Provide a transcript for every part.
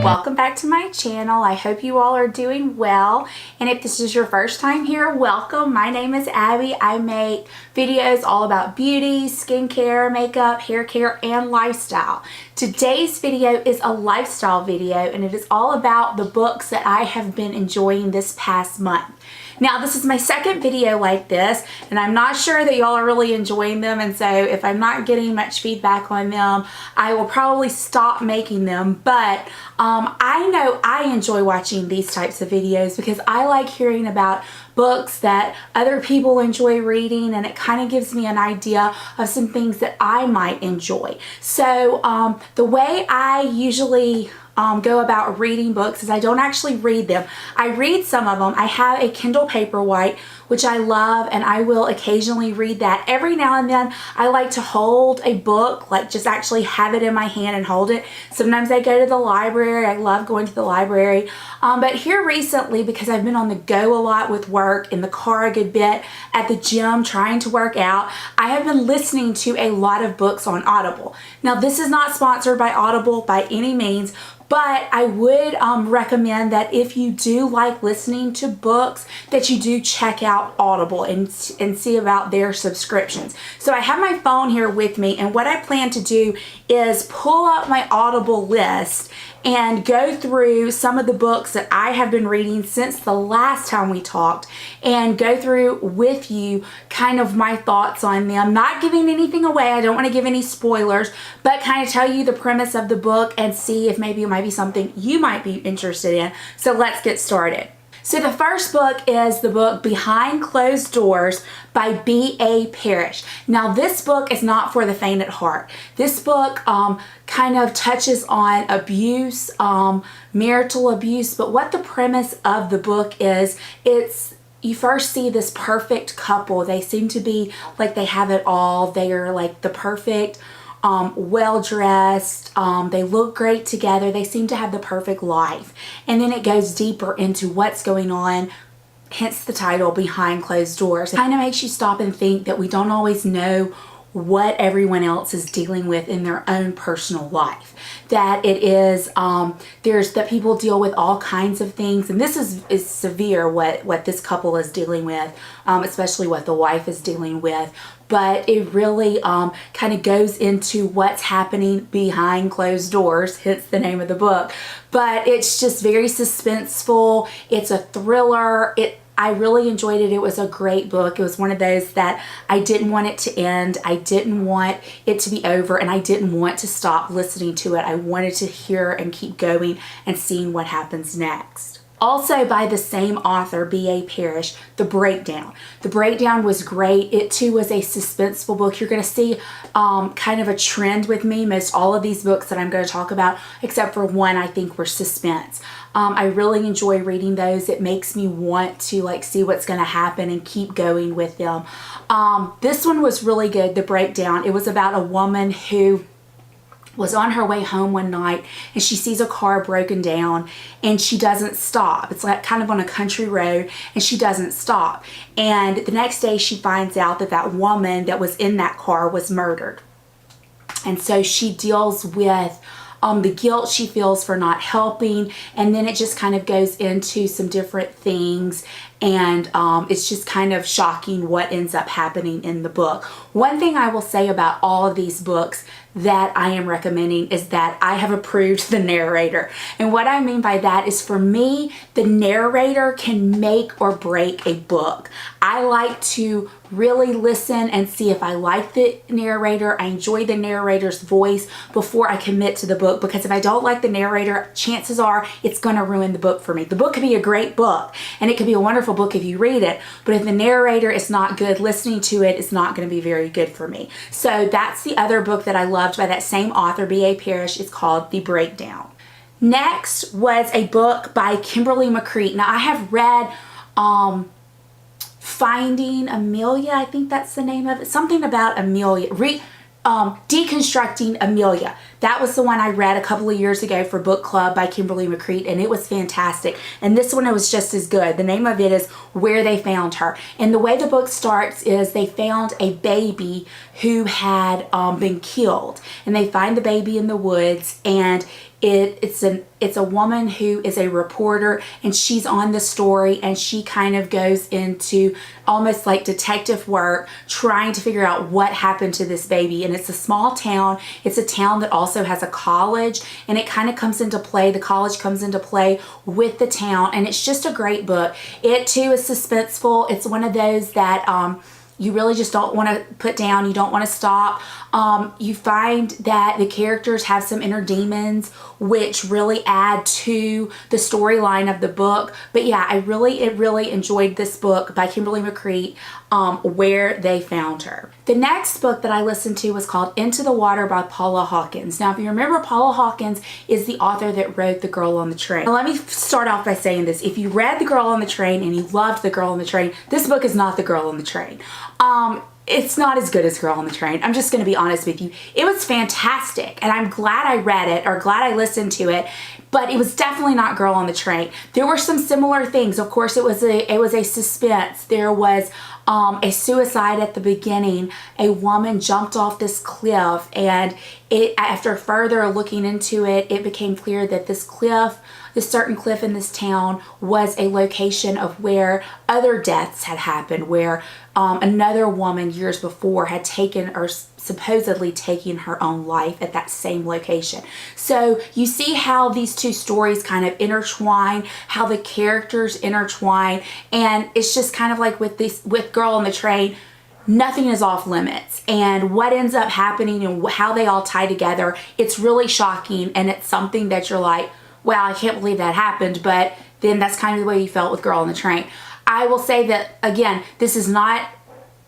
Welcome back to my channel. I hope you all are doing well, and if this is your first time here, welcome. My name is Abby. I make videos all about beauty, skincare, makeup, hair care, and lifestyle. Today's video is a lifestyle video, and it is all about the books that I have been enjoying this past month. Now, this is my second video like this, and I'm not sure that y'all are really enjoying them, and so if I'm not getting much feedback on them, I will probably stop making them. But I know I enjoy watching these types of videos because I like hearing about books that other people enjoy reading, and it kind of gives me an idea of some things that I might enjoy. So the way I usually go about reading books is I don't actually read them. I read some of them. I have a Kindle Paperwhite, which I love, and I will occasionally read that. Every now and then I like to hold a book, like just actually have it in my hand and hold it. Sometimes I go to the library. I love going to the library. But here recently, because I've been on the go a lot with work, in the car a good bit, at the gym trying to work out, I have been listening to a lot of books on Audible. Now, this is not sponsored by Audible by any means, but I would recommend that if you do like listening to books, that you do check out Audible and see about their subscriptions. So I have my phone here with me, and what I plan to do is pull up my Audible list and go through some of the books that I have been reading since the last time we talked, and go through with you kind of my thoughts on them. Not giving anything away, I don't want to give any spoilers, but kind of tell you the premise of the book and see if maybe it might be something you might be interested in. So let's get started. So the first book is the book Behind Closed Doors by B.A. Parish. Now, this book is not for the faint at heart. This book kind of touches on abuse, marital abuse, but what the premise of the book is, you first see this perfect couple. They seem to be like they have it all. They are like the perfect, well-dressed, they look great together, they seem to have the perfect life. And then it goes deeper into what's going on, hence the title, Behind Closed Doors. It kind of makes you stop and think that we don't always know what everyone else is dealing with in their own personal life. That it is, that people deal with all kinds of things, and this is severe what this couple is dealing with, especially what the wife is dealing with. But it really kind of goes into what's happening behind closed doors, hence the name of the book. But it's just very suspenseful. It's a thriller. I really enjoyed it. It was a great book. It was one of those that I didn't want it to end. I didn't want it to be over, and I didn't want to stop listening to it. I wanted to hear and keep going and seeing what happens next. Also by the same author, B.A. Parish, The Breakdown. The Breakdown was great. It too was a suspenseful book. You're going to see kind of a trend with me. Most all of these books that I'm going to talk about, except for one, I think were suspense. I really enjoy reading those. It makes me want to like see what's going to happen and keep going with them. This one was really good, The Breakdown. It was about a woman who was on her way home one night, and she sees a car broken down, and she doesn't stop. It's like kind of on a country road, and she doesn't stop. And the next day she finds out that that woman that was in that car was murdered. And so she deals with the guilt she feels for not helping, and then it just kind of goes into some different things, and it's just kind of shocking what ends up happening in the book. One thing I will say about all of these books that I am recommending is that I have approved the narrator. And what I mean by that is, for me, the narrator can make or break a book. I like to really listen and see if I like the narrator. I enjoy the narrator's voice before I commit to the book, because if I don't like the narrator, chances are it's going to ruin the book for me. The book could be a great book, and it could be a wonderful book if you read it, but if the narrator is not good, listening to it is not going to be very good for me. So that's the other book that I loved by that same author, B.A. Parish. It's called The Breakdown. Next was a book by Kimberly McCreet. Now, I have read Finding Amelia, I think that's the name of it. Something about Amelia. Deconstructing Amelia. That was the one I read a couple of years ago for book club by Kimberly McCreet, and it was fantastic. And this one was just as good. The name of it is Where They Found Her. And the way the book starts is they found a baby who had been killed, and they find the baby in the woods, and It's a woman who is a reporter, and she's on the story, and she kind of goes into almost like detective work trying to figure out what happened to this baby. And it's a small town. It's a town that also has a college, and it kind of comes into play. The college comes into play with the town, and it's just a great book. It too is suspenseful. It's one of those that you really just don't want to put down. You don't want to stop. You find that the characters have some inner demons, which really add to the storyline of the book. But yeah, I really enjoyed this book by Kimberly McCreate, Where They Found Her. The next book that I listened to was called Into the Water by Paula Hawkins. Now, if you remember, Paula Hawkins is the author that wrote The Girl on the Train. Now, let me start off by saying this. If you read The Girl on the Train and you loved The Girl on the Train, this book is not The Girl on the Train. It's not as good as Girl on the Train. I'm just going to be honest with you. It was fantastic, and I'm glad I read it, or glad I listened to it, but it was definitely not Girl on the Train. There were some similar things. Of course, it was a suspense. There was a suicide at the beginning. A woman jumped off this cliff, and after further looking into it, it became clear that this certain cliff in this town was a location of where other deaths had happened, where another woman years before had taken, or supposedly taking, her own life at that same location. So you see how these two stories kind of intertwine, how the characters intertwine, and it's just kind of like with Girl on the Train, nothing is off limits, and what ends up happening and how they all tie together, it's really shocking, and it's something that you're like, wow, I can't believe that happened, but then that's kind of the way you felt with Girl on the Train. I will say that, again, this is not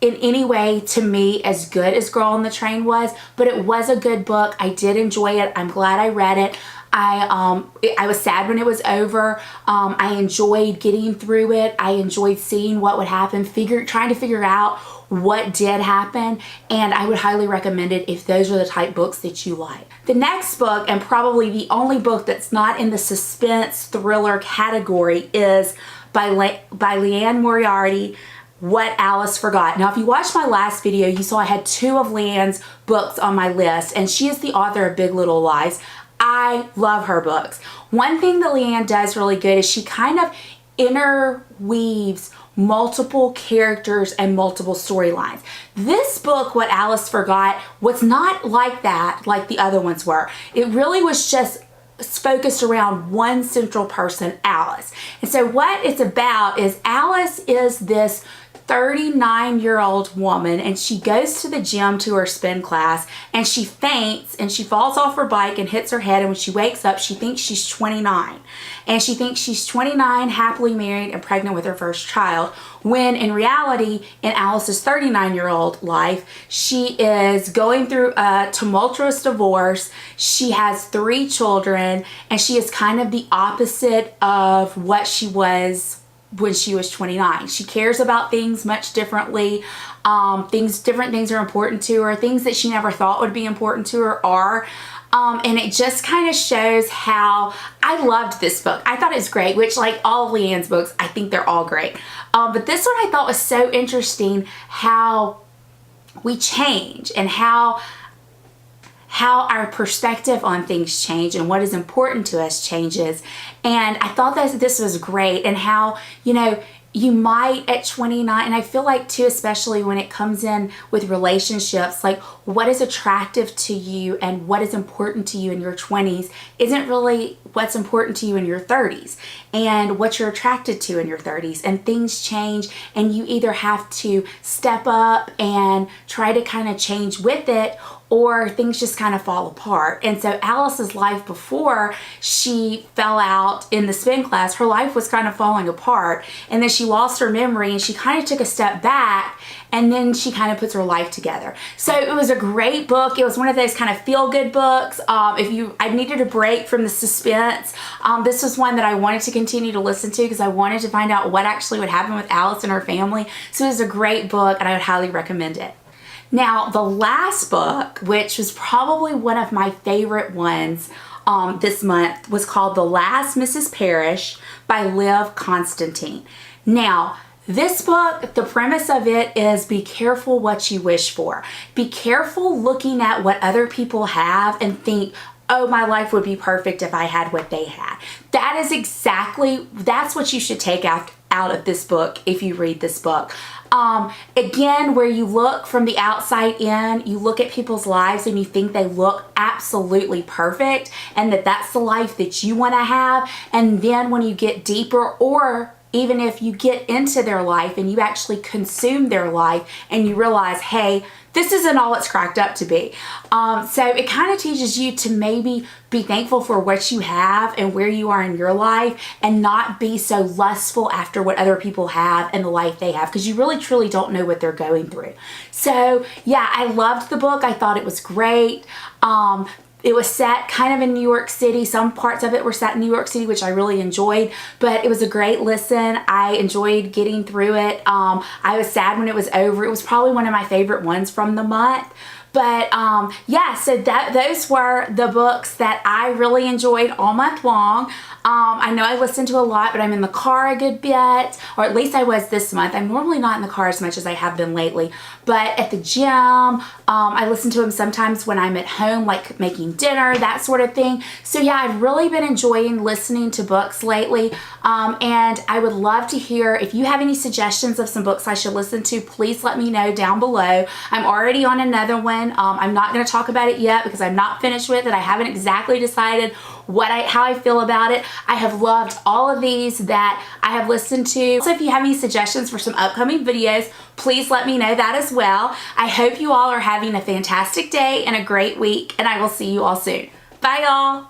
in any way, to me, as good as Girl on the Train was, but it was a good book. I did enjoy it. I'm glad I read it. I was sad when it was over. I enjoyed getting through it. I enjoyed seeing what would happen, trying to figure out what did happen, and I would highly recommend it if those are the type books that you like. The next book, and probably the only book that's not in the suspense thriller category, is by Leanne Moriarty, What Alice Forgot. Now, if you watched my last video, you saw I had two of Leanne's books on my list, and she is the author of Big Little Lies. I love her books. One thing that Leanne does really good is she kind of interweaves multiple characters and multiple storylines. This book, What Alice Forgot, was not like that like the other ones were. It really was just focused around one central person, Alice. And so what it's about is Alice is this 39-year-old woman, and she goes to the gym to her spin class, and she faints, and she falls off her bike and hits her head, and when she wakes up, she thinks she's 29. And she thinks she's 29, happily married, and pregnant with her first child, when in reality, in Alice's 39-year-old life, she is going through a tumultuous divorce. She has 3 children, and she is kind of the opposite of what she was when she was 29. She cares about things much differently. Different things are important to her. Things that she never thought would be important to her are. And it just kind of shows how I loved this book. I thought it was great, which, like all of Leanne's books, I think they're all great. But this one I thought was so interesting, how we change and how our perspective on things change and what is important to us changes. And I thought that this was great, and how, you know, you might at 29, and I feel like too, especially when it comes in with relationships, like what is attractive to you and what is important to you in your 20s isn't really what's important to you in your 30s, and what you're attracted to in your 30s. And things change, and you either have to step up and try to kind of change with it, or things just kind of fall apart. And so Alice's life before she fell out in the spin class, her life was kind of falling apart. And then she lost her memory, and she kind of took a step back, and then she kind of puts her life together. So it was a great book. It was one of those kind of feel-good books. I needed a break from the suspense, this was one that I wanted to continue to listen to because I wanted to find out what actually would happen with Alice and her family. So it was a great book, and I would highly recommend it. Now, the last book, which was probably one of my favorite ones this month, was called The Last Mrs Parish by Liv Constantine. Now, this book, the premise of it is be careful what you wish for. Be careful looking at what other people have and think, oh, my life would be perfect if I had what they had. That's what you should take out of this book if you read this book. Again, where you look from the outside in, you look at people's lives and you think they look absolutely perfect and that's the life that you want to have. And then when you get deeper, or even if you get into their life and you actually consume their life and you realize, hey, this isn't all it's cracked up to be. So it kind of teaches you to maybe be thankful for what you have and where you are in your life, and not be so lustful after what other people have and the life they have, because you really truly don't know what they're going through. So yeah, I loved the book. I thought it was great. It was set kind of in New York City. Some parts of it were set in New York City, which I really enjoyed, but it was a great listen. I enjoyed getting through it. I was sad when it was over. It was probably one of my favorite ones from the month. But yeah, so those were the books that I really enjoyed all month long. I know I listened to a lot, but I'm in the car a good bit, or at least I was this month. I'm normally not in the car as much as I have been lately, but at the gym, I listen to them sometimes when I'm at home, like making dinner, that sort of thing. So yeah, I've really been enjoying listening to books lately, and I would love to hear if you have any suggestions of some books I should listen to. Please let me know down below. I'm already on another one. I'm not going to talk about it yet because I'm not finished with it. I haven't exactly decided how I feel about it. I have loved all of these that I have listened to. So if you have any suggestions for some upcoming videos, please let me know that as well. I hope you all are having a fantastic day and a great week, and I will see you all soon. Bye, y'all.